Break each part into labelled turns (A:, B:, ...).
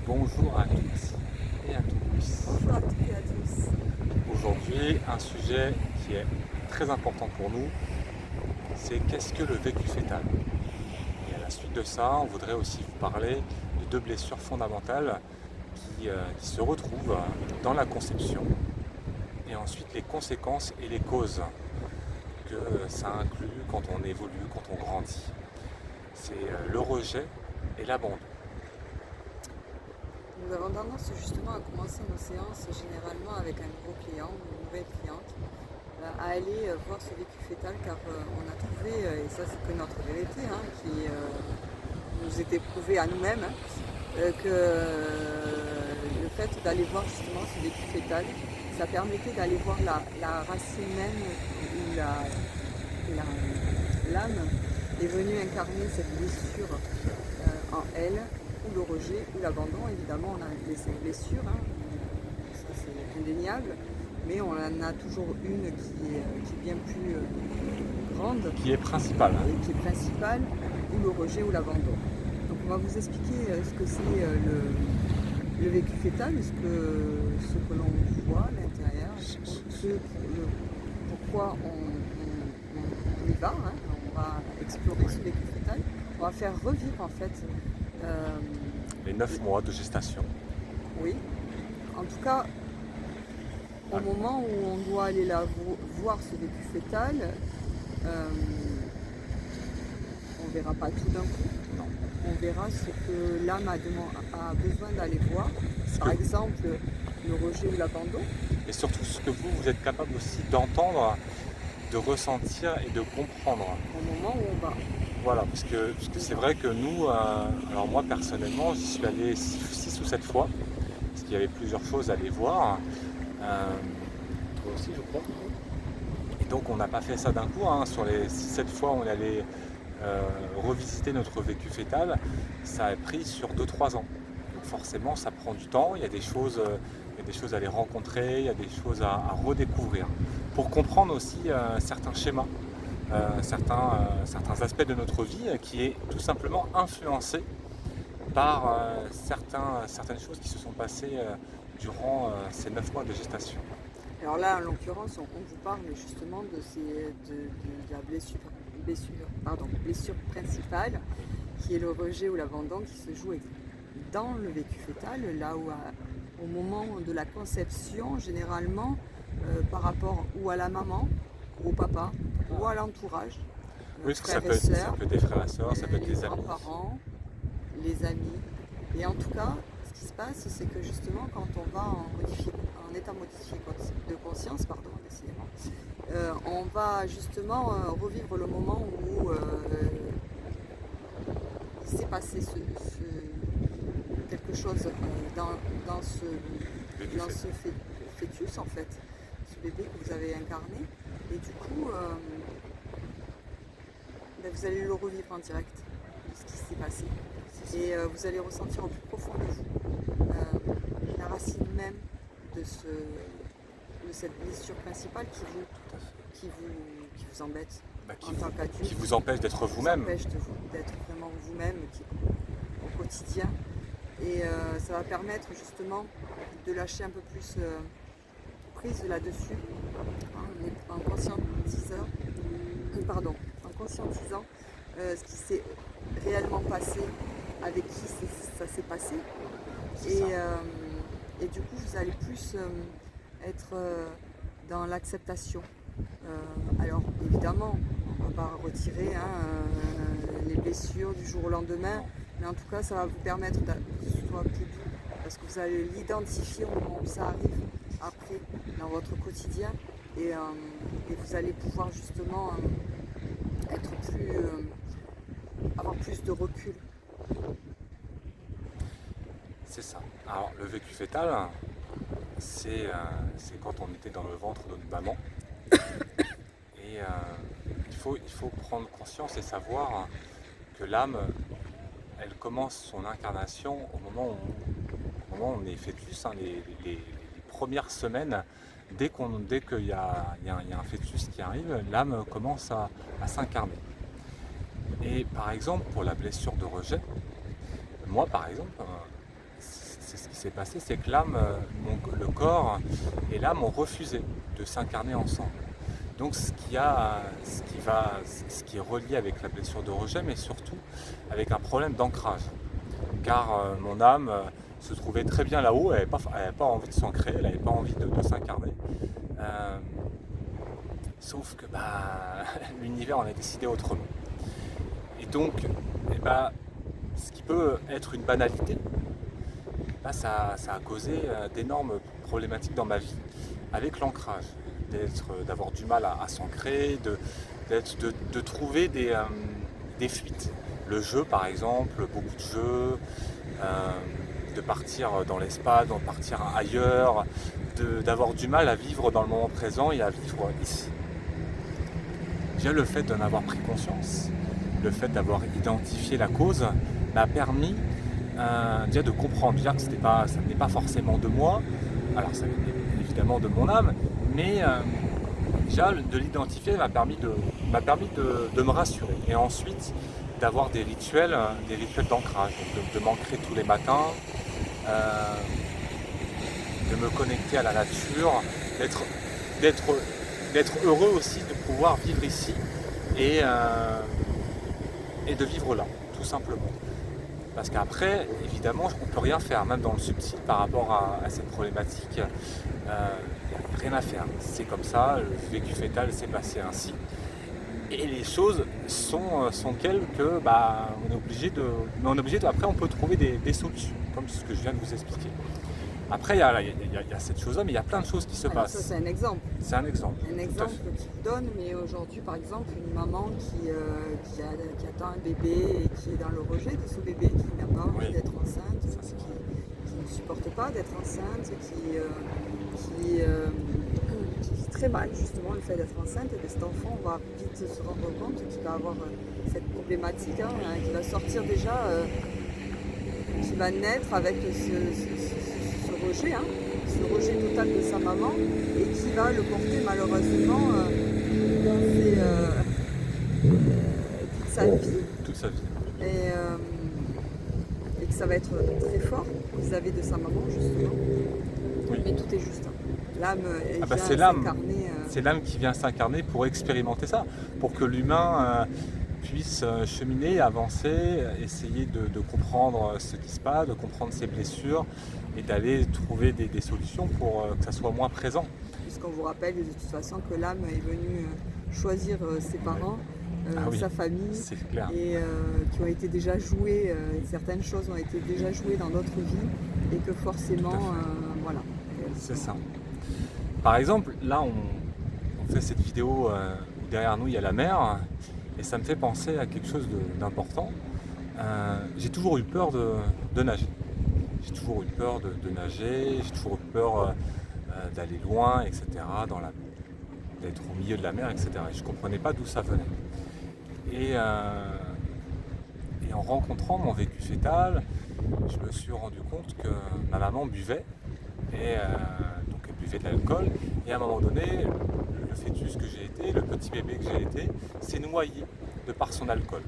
A: Bonjour à toutes et à tous.
B: Bonjour à toutes et à tous.
A: Aujourd'hui, un sujet qui est très important pour nous, c'est qu'est-ce que le vécu fœtal? Et à la suite de ça, on voudrait aussi vous parler de deux blessures fondamentales qui se retrouvent dans la conception et ensuite les conséquences et les causes que ça inclut quand on évolue, quand on grandit. C'est le rejet et l'abandon.
B: Nous avons tendance justement à commencer nos séances généralement avec un nouveau client ou une nouvelle cliente, à aller voir ce vécu fœtal car on a trouvé, et ça c'est que notre vérité, qui nous était prouvée à nous-mêmes, que le fait d'aller voir justement ce vécu fœtal, ça permettait d'aller voir la racine même où l'âme est venue incarner cette blessure en elle, ou le rejet, ou l'abandon. Évidemment, on a les 5 blessures, ça c'est indéniable, mais on en a toujours une qui est bien plus grande,
A: Qui est principal.
B: et qui est principale, ou le rejet, ou l'abandon. Donc on va vous expliquer ce que c'est le vécu fœtal, ce que l'on voit à l'intérieur, pourquoi on y va, on va explorer ce vécu fœtal, on va faire revivre en fait.
A: Les 9 mois de gestation.
B: Oui, en tout cas, au moment où on doit aller voir ce vécu fœtal, on ne verra pas tout d'un coup.
A: Non.
B: On verra ce que l'âme a besoin d'aller voir. Par exemple, le rejet ou l'abandon.
A: Et surtout ce que vous êtes capable aussi d'entendre, de ressentir et de comprendre.
B: Au moment où on va.
A: Voilà, parce que c'est vrai que nous, alors moi personnellement, j'y suis allé 6 ou 7 fois, parce qu'il y avait plusieurs choses à aller voir. Toi aussi, je crois. Et donc on n'a pas fait ça d'un coup, sur les 6-7 fois on allait revisiter notre vécu fœtal, ça a pris sur 2-3 ans. Donc forcément ça prend du temps, il y a des choses à les rencontrer, il y a des choses à redécouvrir. Pour comprendre aussi certains schémas, certains aspects de notre vie qui est tout simplement influencé par certaines choses qui se sont passées durant ces 9 mois de gestation.
B: Alors là, en l'occurrence, on vous parle justement de la blessure principale, qui est le rejet ou l'abandon qui se joue dans le vécu fœtal, là où au moment de la conception, généralement, par rapport ou à la maman, ou au papa, ou à l'entourage,
A: Oui, parce que ça
B: frères et
A: peut
B: sœurs,
A: être des frères et sœurs, ça peut être
B: les
A: des amis.
B: grands-parents, les amis. Et en tout cas, ce qui se passe, c'est que justement, quand on va en état modifié de conscience, décidément, on va justement revivre le moment où il s'est passé quelque chose dans ce fœtus, en fait, ce bébé que vous avez incarné. Et du coup, vous allez le revivre en direct, ce qui s'est passé. Et vous allez ressentir au plus profond de vous la racine même de cette blessure principale qui vous embête en tant qu'adulte.
A: Qui vous empêche d'être vous-même.
B: Qui vous empêche d'être vraiment vous-même au quotidien. Et ça va permettre justement de lâcher un peu plus prise là-dessus, en conscientisant ce qui s'est réellement passé, avec qui ça s'est passé. Et du coup, vous allez plus être dans l'acceptation. Alors, évidemment, on ne va pas retirer les blessures du jour au lendemain, mais en tout cas, ça va vous permettre que ce soit plus doux, parce que vous allez l'identifier au moment où ça arrive, après, dans votre quotidien, et vous allez pouvoir justement avoir plus de recul.
A: C'est ça. Alors le vécu fœtal, c'est quand on était dans le ventre de notre maman. Et il faut prendre conscience et savoir que l'âme, elle commence son incarnation au moment où on est fœtus, les premières semaines. Dès qu'il y a un fœtus qui arrive, l'âme commence à s'incarner. Et par exemple, pour la blessure de rejet, moi par exemple, c'est ce qui s'est passé, c'est que l'âme, le corps et l'âme ont refusé de s'incarner ensemble. Donc ce qui est relié avec la blessure de rejet, mais surtout avec un problème d'ancrage. Car mon âme se trouvait très bien là-haut, elle n'avait pas envie de s'ancrer, elle n'avait pas envie de s'incarner. Sauf que l'univers en a décidé autrement. Et donc, ce qui peut être une banalité, ça a causé d'énormes problématiques dans ma vie avec l'ancrage, d'avoir du mal à s'ancrer, de trouver des fuites. Le jeu par exemple, beaucoup de jeux, de partir dans l'espace, de partir ailleurs, d'avoir du mal à vivre dans le moment présent et à vivre ici. Déjà le fait d'en avoir pris conscience, le fait d'avoir identifié la cause m'a permis déjà de comprendre, déjà que ça n'est pas forcément de moi, alors ça venait évidemment de mon âme, mais déjà de l'identifier m'a permis de me rassurer. Et ensuite d'avoir des rituels d'ancrage, de m'ancrer tous les matins, de me connecter à la nature, d'être heureux aussi de pouvoir vivre ici et de vivre là, tout simplement. Parce qu'après, évidemment, on ne peut rien faire, même dans le subtil, par rapport à cette problématique. Il n'y a rien à faire. C'est comme ça, le vécu fœtal s'est passé ainsi. Et les choses sont telles que on est obligé de. Après, on peut trouver des solutions, comme ce que je viens de vous expliquer. Après, il y a cette chose-là, mais il y a plein de choses qui se passent.
B: Ça, c'est un exemple.
A: C'est un exemple.
B: Un exemple qui vous donne, mais aujourd'hui, par exemple, une maman qui attend un bébé et qui est dans le rejet de ce bébé, qui n'a pas envie d'être enceinte, qui ne supporte pas d'être enceinte, qui vit très mal justement le fait d'être enceinte, et cet enfant, on va vite se rendre compte qu'il va avoir cette problématique, qui va sortir déjà, qui va naître avec ce rejet, ce rejet total de sa maman, et qui va le porter malheureusement dans
A: toute sa vie.
B: Et que ça va être très fort vis-à-vis de sa maman justement.
A: Oui.
B: Mais tout est juste. L'âme
A: c'est
B: s'incarner.
A: C'est l'âme qui vient s'incarner pour expérimenter ça, pour que l'humain puisse cheminer, avancer, essayer de comprendre ce qui se passe, de comprendre ses blessures et d'aller trouver des solutions pour que ça soit moins présent.
B: Puisqu'on vous rappelle de toute façon que l'âme est venue choisir ses parents, sa famille, et qui ont été déjà jouées, certaines choses ont été déjà jouées dans d'autres vies, et que forcément, voilà.
A: C'est ça. Par exemple, là on fait cette vidéo où derrière nous il y a la mer, et ça me fait penser à quelque chose d'important. J'ai toujours eu peur de nager. J'ai toujours eu peur de nager, j'ai toujours eu peur d'aller loin, etc., d'être au milieu de la mer, etc. Et je ne comprenais pas d'où ça venait. Et en rencontrant mon vécu fœtal, je me suis rendu compte que ma maman buvait, et donc elle buvait de l'alcool, et à un moment donné, le fœtus que j'ai été, le petit bébé que j'ai été, s'est noyé de par son alcool.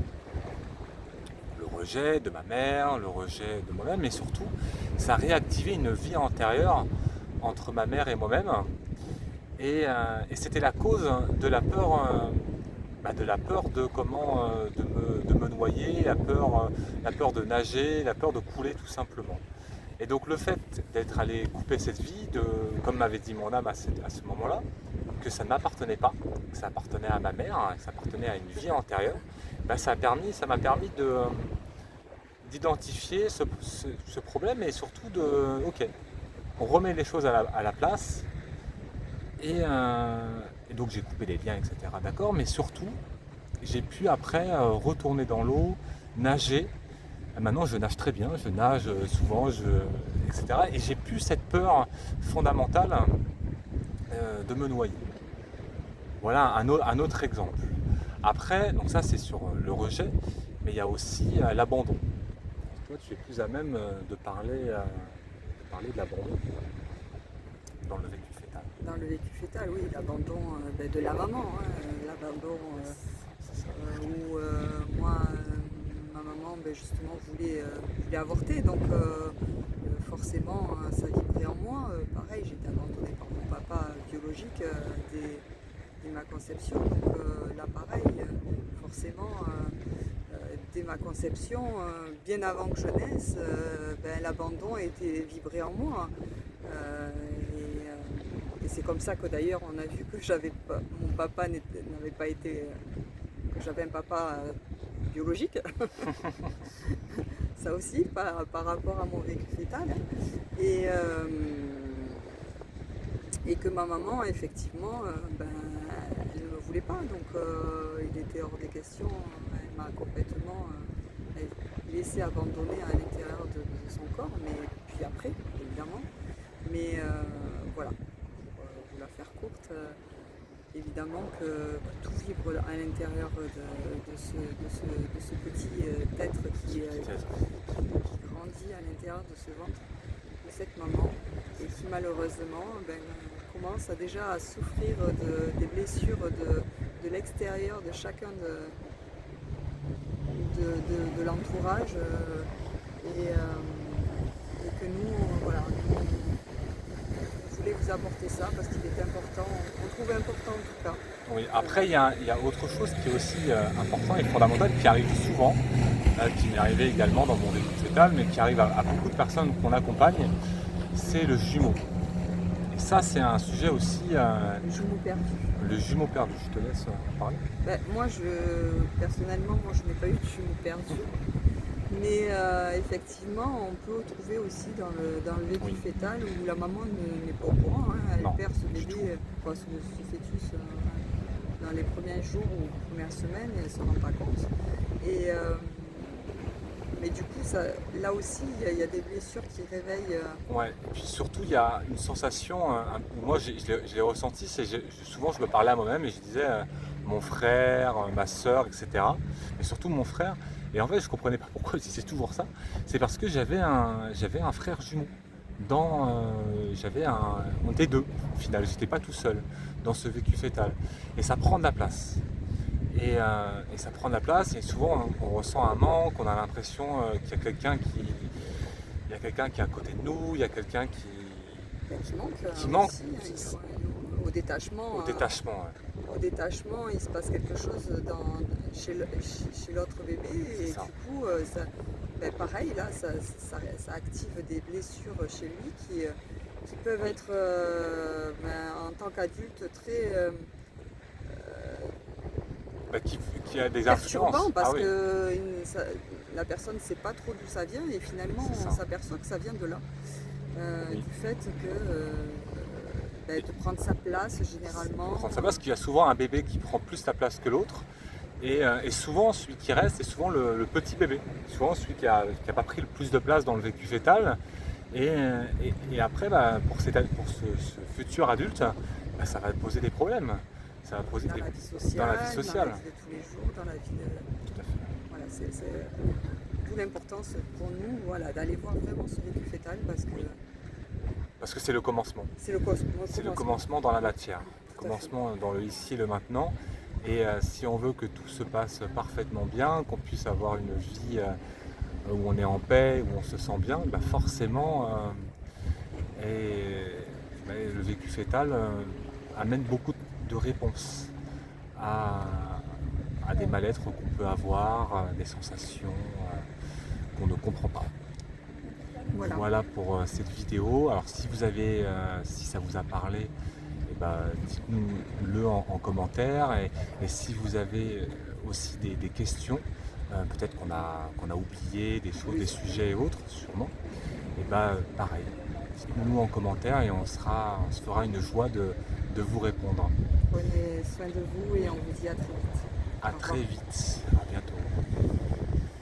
A: Le rejet de ma mère, le rejet de moi-même, mais surtout, ça a réactivé une vie antérieure entre ma mère et moi-même, et c'était la cause de la peur. De me noyer, la peur de nager, la peur de couler tout simplement. Et donc le fait d'être allé couper cette vie, comme m'avait dit mon âme à ce moment-là, que ça ne m'appartenait pas, que ça appartenait à ma mère, que ça appartenait à une vie antérieure, ça m'a permis d'identifier ce problème, et surtout on remet les choses à la place, et donc j'ai coupé les liens, etc. D'accord, mais surtout, j'ai pu après retourner dans l'eau, nager. Maintenant, je nage très bien, je nage souvent, etc. Et j'ai plus cette peur fondamentale de me noyer. Voilà un autre exemple. Après, donc ça c'est sur le rejet, mais il y a aussi l'abandon. Toi, tu es plus à même de parler de l'abandon dans le vécu fœtal.
B: Dans le vécu fœtal, oui, l'abandon de la maman, l'abandon où ma maman justement voulait avorter, donc forcément forcément ça vibrait en moi. Pareil, j'étais abandonnée par mon papa biologique dès ma conception. Donc là pareil, forcément dès ma conception, bien avant que je naisse, l'abandon était vibré en moi. Et c'est comme ça que d'ailleurs on a vu que mon papa n'avait pas été, que j'avais un papa biologique. Ça aussi par rapport à mon vécu fœtal. Et que ma maman effectivement elle ne me voulait pas, donc il était hors des questions, elle m'a complètement laissé abandonner à l'intérieur de son corps, mais puis après évidemment. Mais voilà, pour vous la faire courte, évidemment que tout vibre à l'intérieur de ce petit être qui grandit à l'intérieur de ce ventre de cette maman et qui malheureusement commence déjà à souffrir des blessures de l'extérieur de chacun de l'entourage et que nous, voilà, on voulait vous apporter ça parce qu'il est important, on trouve important en tout cas.
A: Oui, après il y a autre chose qui est aussi important et fondamental, qui arrive souvent, qui m'est arrivé également dans mon vécu fœtal, mais qui arrive à beaucoup de personnes qu'on accompagne, c'est le jumeau. Et ça c'est un sujet aussi...
B: Le jumeau perdu.
A: Le jumeau perdu, je te laisse parler.
B: Moi, personnellement, je n'ai pas eu de jumeau perdu. Mais effectivement, on peut trouver aussi dans le vécu fœtal où la maman n'est pas au courant. Elle perd ce bébé, ce fœtus dans les premiers jours ou premières semaines et elle ne se rend pas compte. Mais du coup, là aussi, il y a des blessures qui réveillent.
A: Ouais, et puis surtout, il y a une sensation, moi je l'ai ressenti, souvent je me parlais à moi-même et je disais mon frère, ma soeur, etc. Mais surtout mon frère. Et en fait, je ne comprenais pas pourquoi je disais toujours ça. C'est parce que j'avais un frère jumeau. On était deux, au final, j'étais pas tout seul dans ce vécu fœtal. Et ça prend de la place. Et ça prend de la place et souvent on ressent un manque, on a l'impression qu'il y a quelqu'un qui est à côté de nous, il y a quelqu'un qui manque
B: aussi, au détachement. Au détachement, il se passe quelque chose chez l'autre bébé et du coup, pareil, là, ça active des blessures chez lui qui peuvent être, en tant qu'adulte, très...
A: qui a des influences.
B: Parce que la personne ne sait pas trop d'où ça vient et finalement on s'aperçoit que ça vient de là. Du fait que de prendre sa place généralement.
A: Prendre sa place, qu'il y a souvent un bébé qui prend plus sa place que l'autre. Et souvent celui qui reste est souvent le petit bébé. Souvent celui qui a pas pris le plus de place dans le vécu fœtal. Et après, pour ce futur adulte, ça va poser des problèmes. Ça va poser
B: dans la vie sociale,
A: dans la vie sociale.
B: Dans la vie de tous les jours, dans la vie de...
A: Tout à fait.
B: Voilà, c'est d'où l'importance pour nous, voilà, d'aller voir vraiment ce vécu fœtal
A: parce que c'est le commencement.
B: C'est le
A: commencement dans la matière. Le commencement dans le ici et le maintenant. Et si on veut que tout se passe parfaitement bien, qu'on puisse avoir une vie où on est en paix, où on se sent bien, forcément, le vécu fœtal amène beaucoup de réponses à des mal-être qu'on peut avoir, des sensations qu'on ne comprend pas. Voilà pour cette vidéo. Alors si ça vous a parlé, dites-nous-le en commentaire et si vous avez aussi des questions, peut-être qu'on a oublié des choses, des sujets et autres sûrement, pareil, dites-nous en commentaire et on se fera une joie de vous répondre.
B: Prenez soin de vous et on vous dit à très vite.
A: À très vite, à bientôt.